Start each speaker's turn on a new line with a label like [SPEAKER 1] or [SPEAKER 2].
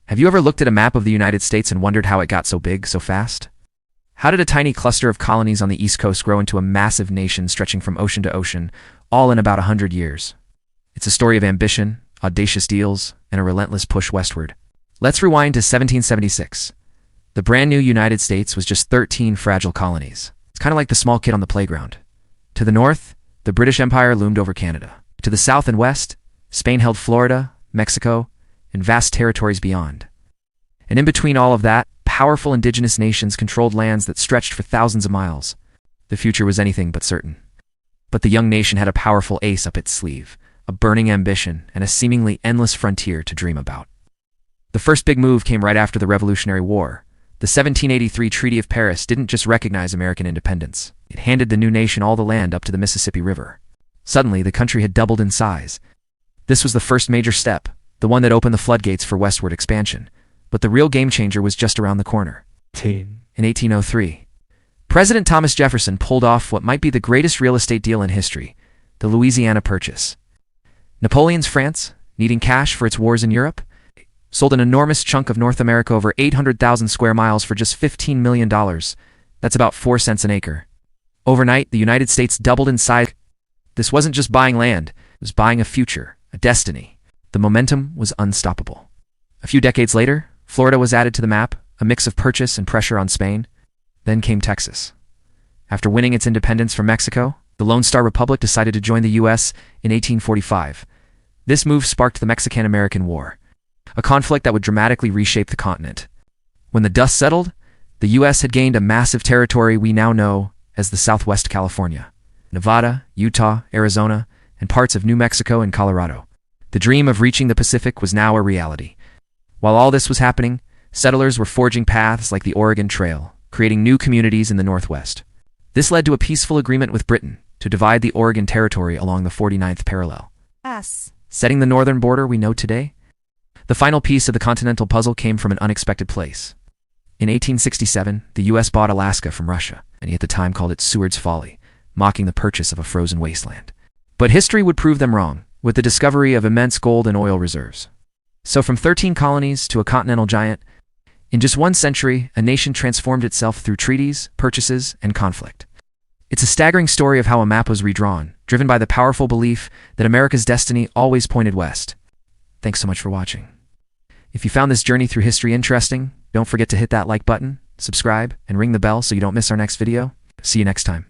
[SPEAKER 1] Have you ever looked at a map of the United States and wondered how it got so big so fast? How did a tiny cluster of colonies on the East Coast grow into a massive nation stretching from ocean to ocean, all in about 100 years? It's a story of ambition, audacious deals, and a relentless push westward. Let's rewind to 1776. The brand new United States was just 13 fragile colonies. It's kind of like the small kid on the playground. To the north, the British Empire loomed over Canada. To the south and west, Spain held Florida, Mexico, and vast territories beyond. And in between all of that, powerful indigenous nations controlled lands that stretched for thousands of miles. The future was anything but certain. But the young nation had a powerful ace up its sleeve, a burning ambition, and a seemingly endless frontier to dream about. The first big move came right after the Revolutionary War. The 1783 Treaty of Paris didn't just recognize American independence. It handed the new nation all the land up to the Mississippi River. Suddenly, the country had doubled in size. This was the first major step, the one that opened the floodgates for westward expansion. But the real game changer was just around the corner. In 1803, President Thomas Jefferson pulled off what might be the greatest real estate deal in history, the Louisiana Purchase. Napoleon's France, needing cash for its wars in Europe, sold an enormous chunk of North America over 800,000 square miles for just $15 million. That's about 4 cents an acre. Overnight, the United States doubled in size. This wasn't just buying land, it was buying a future, a destiny. The momentum was unstoppable. A few decades later, Florida was added to the map, a mix of purchase and pressure on Spain. Then came Texas. After winning its independence from Mexico, the Lone Star Republic decided to join the U.S. in 1845. This move sparked the Mexican-American War, a conflict that would dramatically reshape the continent. When the dust settled, the U.S. had gained a massive territory we now know as the Southwest California, Nevada, Utah, Arizona, and parts of New Mexico and Colorado. The dream of reaching the Pacific was now a reality. While all this was happening, settlers were forging paths like the Oregon Trail, creating new communities in the Northwest. This led to a peaceful agreement with Britain to divide the Oregon Territory along the 49th parallel, setting the northern border we know today. The final piece of the continental puzzle came from an unexpected place. In 1867, the U.S. bought Alaska from Russia, and he at the time called it Seward's Folly, mocking the purchase of a frozen wasteland. But history would prove them wrong, with the discovery of immense gold and oil reserves. So from 13 colonies to a continental giant, in just 1 century, a nation transformed itself through treaties, purchases, and conflict. It's a staggering story of how a map was redrawn, driven by the powerful belief that America's destiny always pointed west. Thanks so much for watching. If you found this journey through history interesting, don't forget to hit that like button, subscribe, and ring the bell so you don't miss our next video. See you next time.